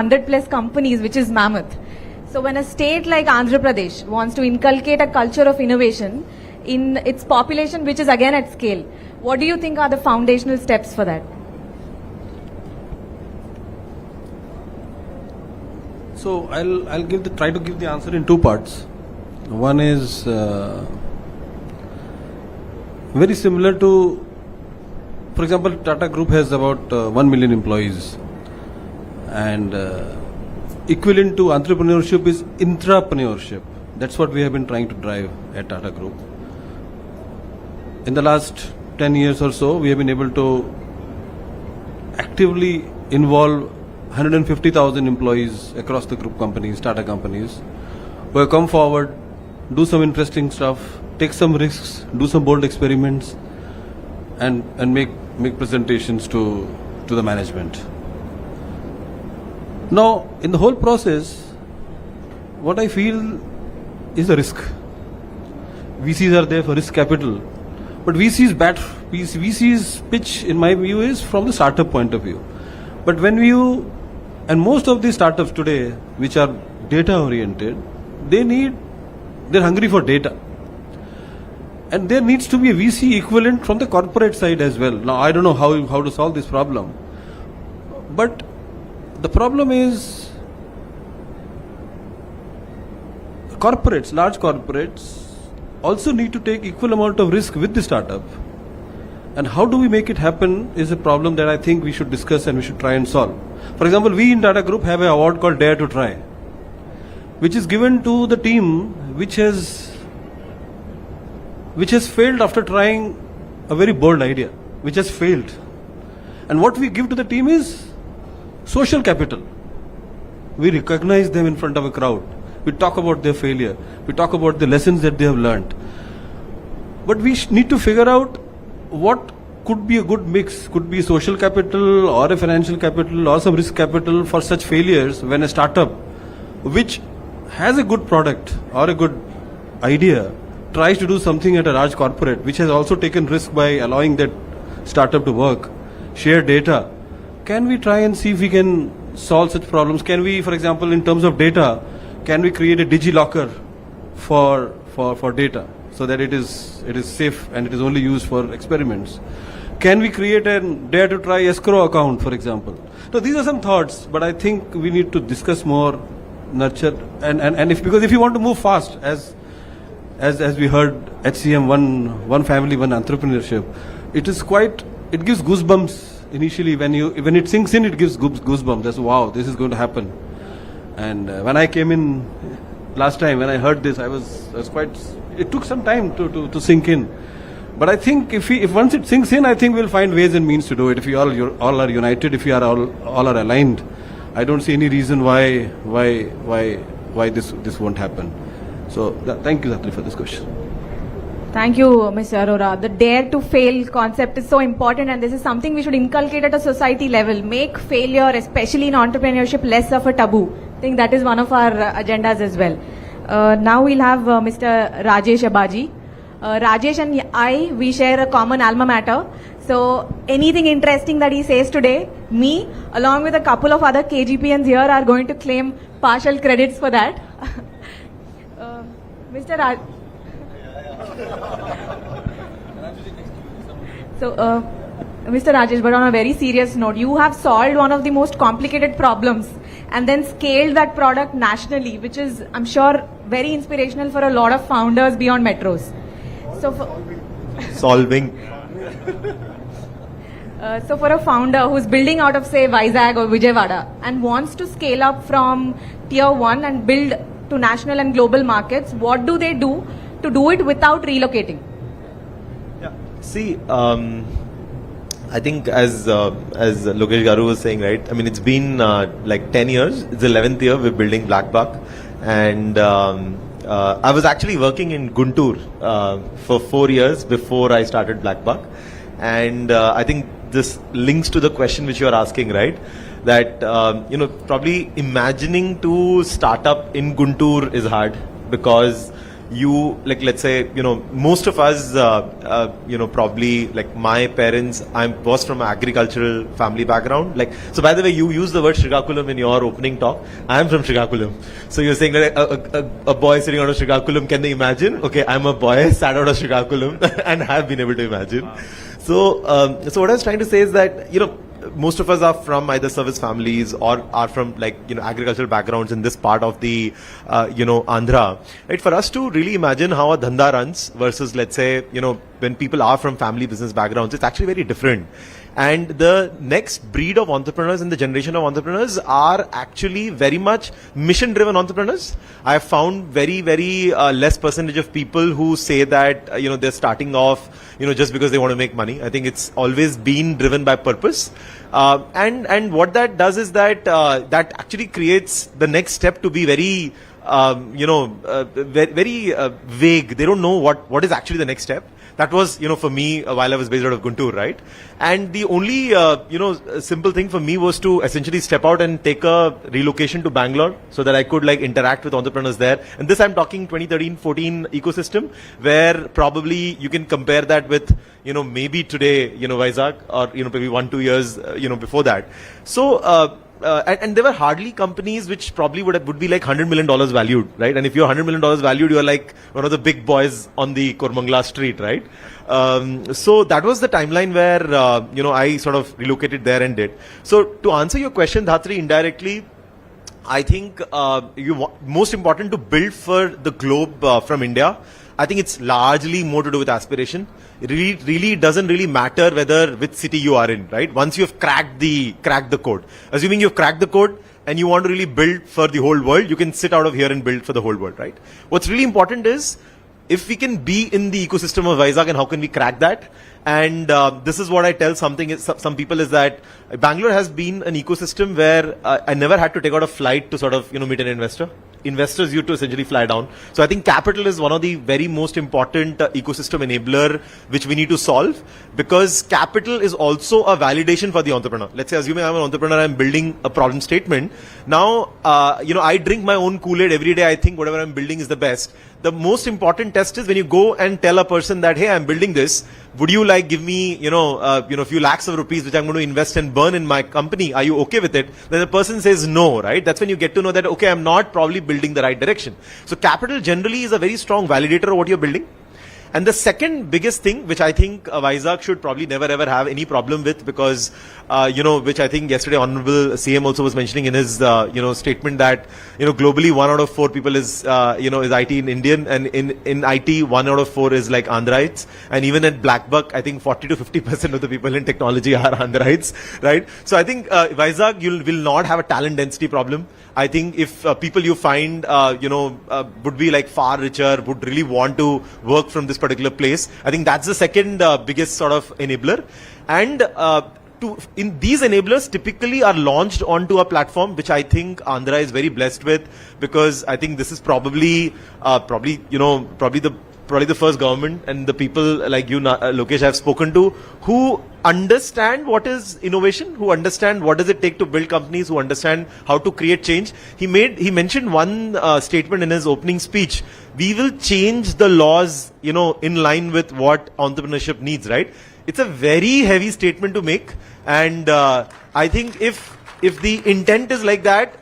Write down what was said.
100 plus companies, which is mammoth. So when a state like Andhra Pradesh wants to inculcate a culture of innovation in its population, which is again at scale, what do you think are the foundational steps for that? So I'll try to give the answer in two parts. One is very similar to, for example, Tata Group has about 1 million employees, and equivalent to entrepreneurship is intrapreneurship. That's what we have been trying to drive at Tata Group. In the last 10 years or so, we have been able to actively involve 150,000 employees across the group companies, Tata companies, who have come forward, do some interesting stuff, take some risks, do some bold experiments, and make presentations to the management. Now, in the whole process, what I feel is a risk. VCs are there for risk capital, but VC's pitch, in my view, is from the startup point of view. But and most of these startups today, which are data oriented, they're hungry for data. And there needs to be a VC equivalent from the corporate side as well. Now, I don't know how to solve this problem. But the problem is corporates, large corporates, also need to take equal amount of risk with the startup. And how do we make it happen is a problem that I think we should discuss and we should try and solve. For example, we in Tata Group have an award called Dare to Try, which is given to the team which has failed after trying a very bold idea, which has failed. And what we give to the team is social capital. We recognize them in front of a crowd. We talk about their failure. We talk about the lessons that they have learned. But we need to figure out what could be a good mix. Could be social capital or a financial capital or some risk capital for such failures when a startup which has a good product or a good idea tries to do something at a large corporate which has also taken risk by allowing that startup to work, share data. Can we try and see if we can solve such problems? Can we, for example, in terms of data, can we create a DigiLocker for data so that it is safe and it is only used for experiments? Can we create a Dare to Try escrow account, for example? So these are some thoughts, but I think we need to discuss more, nurture, and because if you want to move fast, as we heard HCM, one family, one entrepreneurship, it gives goosebumps initially when it sinks in. It gives goosebumps. That's wow, this is going to happen. And when I came in last time, when I heard this, I was quite. It took some time to sink in. But I think if once it sinks in, I think we'll find ways and means to do it. If we all are united, if we are all are aligned, I don't see any reason why this won't happen. So thank you, Zatri, for this question. Thank you, Mr. Arora. The dare to fail concept is so important, and this is something we should inculcate at a society level. Make failure, especially in entrepreneurship, less of a taboo. I think that is one of our agendas as well. Now we'll have Mr. Rajesh Abaji. Rajesh and we share a common alma mater. So anything interesting that he says today, me, along with a couple of other KGPNs here, are going to claim partial credits for that. Mr. Raj. So, Mr. Rajesh, but on a very serious note, you have solved one of the most complicated problems and then scaled that product nationally, which is, I'm sure, very inspirational for a lot of founders beyond metros. So, solving. So for a founder who's building out of, say, Vizag or Vijayawada and wants to scale up from tier 1 and build to national and global markets, what do they do to do it without relocating? Yeah. See, I think as Lokesh Garu was saying, right? I mean, it's been like 10 years. It's the 11th year we're building BlackBuck, and I was actually working in Guntur for 4 years before I started BlackBuck, and I think this links to the question which you are asking, right? That probably imagining to start up in Guntur is hard because like, let's say, most of us, probably, like my parents, was from an agricultural family background. Like, so by the way, you use the word Srikakulam in your opening talk. I am from Srikakulam. So you're saying that a boy sitting out of Srikakulam, can they imagine? Okay, I'm a boy sat out of Srikakulam and have been able to imagine. Wow. So what I was trying to say is that, most of us are from either service families or are from agricultural backgrounds in this part of the Andhra, right? For us to really imagine how a dhanda runs versus, let's say, when people are from family business backgrounds, it's actually very different. And the next breed of entrepreneurs and the generation of entrepreneurs are actually very much mission-driven entrepreneurs. I have found very, very less percentage of people who say that, they're starting off, just because they want to make money. I think it's always been driven by purpose. And what that does is that, that actually creates the next step to be very, very vague. They don't know what is actually the next step. That was, for me, while I was based out of Guntur, right? And the only, simple thing for me was to essentially step out and take a relocation to Bangalore so that I could interact with entrepreneurs there. And this I'm talking 2013-14 ecosystem, where probably you can compare that with, maybe today, Vizag, or, maybe 1-2 years, before that. So, and there were hardly companies which probably would be like $100 million valued, right? And if you're $100 million valued, you're like one of the big boys on the Kormangla street, right? So that was the timeline where, I sort of relocated there and did. So to answer your question, Dhatri, indirectly, I think most important to build for the globe from India. I think it's largely more to do with aspiration. It really doesn't really matter whether which city you are in, right? Once you've cracked the code. Assuming you've cracked the code and you want to really build for the whole world, you can sit out of here and build for the whole world, right? What's really important is if we can be in the ecosystem of Vizag and how can we crack that? And this is what I tell some people is that Bangalore has been an ecosystem where I never had to take out a flight to sort of, meet an investor. Investors used to essentially fly down. So I think capital is one of the very most important ecosystem enabler which we need to solve, because capital is also a validation for the entrepreneur. Let's say, assuming I'm an entrepreneur, I'm building a problem statement. Now, I drink my own Kool-Aid every day. I think whatever I'm building is the best. The most important test is when you go and tell a person that, hey, I'm building this. Would you give me, a few lakhs of rupees which I'm going to invest and burn in my company? Are you okay with it? Then the person says no, right? That's when you get to know that, okay, I'm not probably building the right direction. So capital generally is a very strong validator of what you're building. And the second biggest thing, which I think Vizag should probably never ever have any problem with, because, which I think yesterday Honorable CM also was mentioning in his, statement that, globally 1 out of 4 people is IT in Indian, and in IT 1 out of 4 is like Andhrites. And even at Blackbuck, I think 40 to 50% of the people in technology are Andhrites, right? So I think Vizag, you will not have a talent density problem. I think if people you find, would be far richer, would really want to work from this particular place, I think that's the second biggest sort of enabler. And in these enablers typically are launched onto a platform which I think Andhra is very blessed with, because I think this is probably the first government and the people like you, Lokesh, I've spoken to, who understand what is innovation, who understand what does it take to build companies, who understand how to create change. He mentioned one statement in his opening speech: we will change the laws, in line with what entrepreneurship needs, right? It's a very heavy statement to make, and I think if the intent is like that,